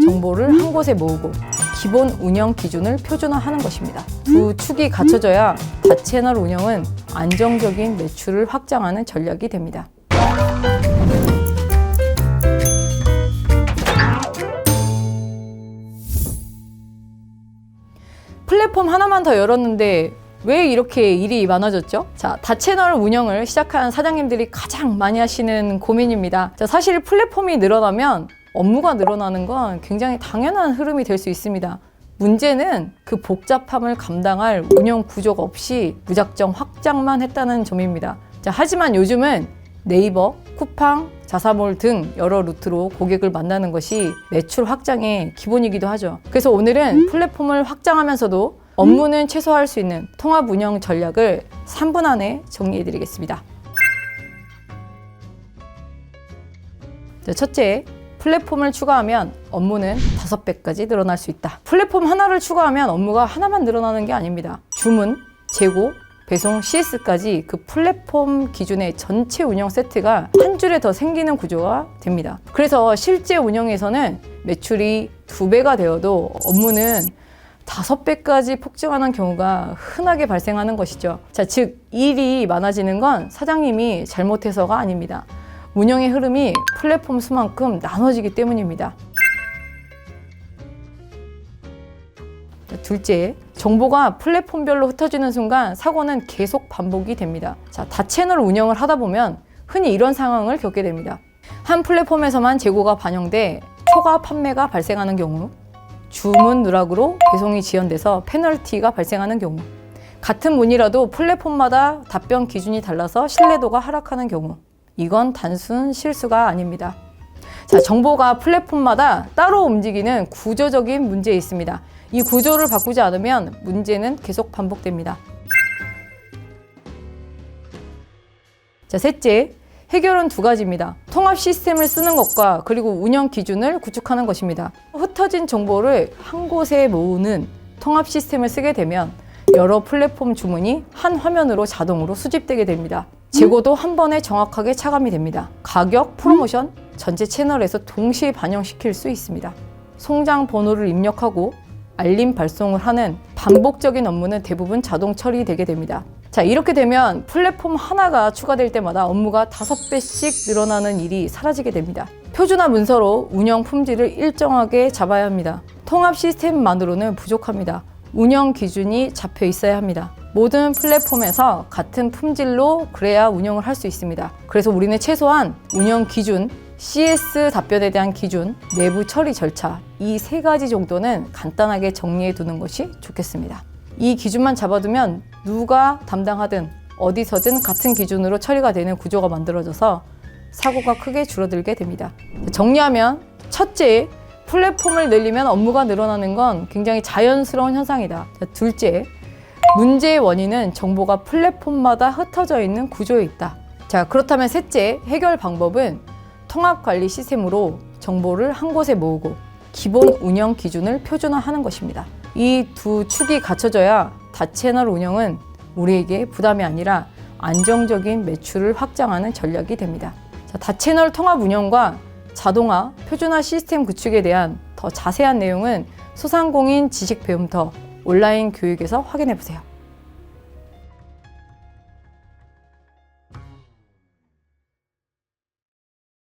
정보를 한 곳에 모으고 기본 운영 기준을 표준화하는 것입니다. 두 축이 갖춰져야 다채널 운영은 안정적인 매출을 확장하는 전략이 됩니다. 플랫폼 하나만 더 열었는데 왜 이렇게 일이 많아졌죠? 자, 다채널 운영을 시작한 사장님들이 가장 많이 하시는 고민입니다. 자, 사실 플랫폼이 늘어나면 업무가 늘어나는 건 굉장히 당연한 흐름이 될 수 있습니다. 문제는 그 복잡함을 감당할 운영 구조가 없이 무작정 확장만 했다는 점입니다. 자, 하지만 요즘은 네이버, 쿠팡, 자사몰 등 여러 루트로 고객을 만나는 것이 매출 확장의 기본이기도 하죠. 그래서 오늘은 플랫폼을 확장하면서도 업무는 최소화할 수 있는 통합 운영 전략을 3분 안에 정리해 드리겠습니다. 첫째, 플랫폼을 추가하면 업무는 5배까지 늘어날 수 있다. 플랫폼 하나를 추가하면 업무가 하나만 늘어나는 게 아닙니다. 주문, 재고, 배송, CS까지 그 플랫폼 기준의 전체 운영 세트가 한 줄에 더 생기는 구조가 됩니다. 그래서 실제 운영에서는 매출이 2배가 되어도 업무는 5배까지 폭증하는 경우가 흔하게 발생하는 것이죠. 자, 즉 일이 많아지는 건 사장님이 잘못해서가 아닙니다. 운영의 흐름이 플랫폼 수만큼 나눠지기 때문입니다. 자, 둘째, 정보가 플랫폼별로 흩어지는 순간 사고는 계속 반복이 됩니다. 자, 다채널 운영을 하다 보면 흔히 이런 상황을 겪게 됩니다. 한 플랫폼에서만 재고가 반영돼 초과 판매가 발생하는 경우, 주문 누락으로 배송이 지연돼서 페널티가 발생하는 경우, 같은 문의라도 플랫폼마다 답변 기준이 달라서 신뢰도가 하락하는 경우, 이건 단순 실수가 아닙니다. 자, 정보가 플랫폼마다 따로 움직이는 구조적인 문제 있습니다. 이 구조를 바꾸지 않으면 문제는 계속 반복됩니다. 자, 셋째, 해결은 2가지입니다. 통합 시스템을 쓰는 것과 그리고 운영 기준을 구축하는 것입니다. 흩어진 정보를 한 곳에 모으는 통합 시스템을 쓰게 되면 여러 플랫폼 주문이 한 화면으로 자동으로 수집되게 됩니다. 재고도 한 번에 정확하게 차감이 됩니다. 가격, 프로모션, 전체 채널에서 동시에 반영시킬 수 있습니다. 송장 번호를 입력하고 알림 발송을 하는 반복적인 업무는 대부분 자동 처리되게 됩니다. 자, 이렇게 되면 플랫폼 하나가 추가될 때마다 업무가 5배씩 늘어나는 일이 사라지게 됩니다. 표준화 문서로 운영 품질을 일정하게 잡아야 합니다. 통합 시스템만으로는 부족합니다. 운영 기준이 잡혀 있어야 합니다. 모든 플랫폼에서 같은 품질로 그래야 운영을 할 수 있습니다. 그래서 우리는 최소한 운영 기준, CS 답변에 대한 기준, 내부 처리 절차, 이 3가지 정도는 간단하게 정리해 두는 것이 좋겠습니다. 이 기준만 잡아두면 누가 담당하든 어디서든 같은 기준으로 처리가 되는 구조가 만들어져서 사고가 크게 줄어들게 됩니다. 정리하면 첫째, 플랫폼을 늘리면 업무가 늘어나는 건 굉장히 자연스러운 현상이다. 자, 둘째, 문제의 원인은 정보가 플랫폼마다 흩어져 있는 구조에 있다. 자, 그렇다면 셋째, 해결 방법은 통합 관리 시스템으로 정보를 한 곳에 모으고 기본 운영 기준을 표준화하는 것입니다. 이 2 축이 갖춰져야 다채널 운영은 우리에게 부담이 아니라 안정적인 매출을 확장하는 전략이 됩니다. 자, 다채널 통합 운영과 자동화, 표준화 시스템 구축에 대한 더 자세한 내용은 소상공인 지식배움터 온라인 교육에서 확인해 보세요.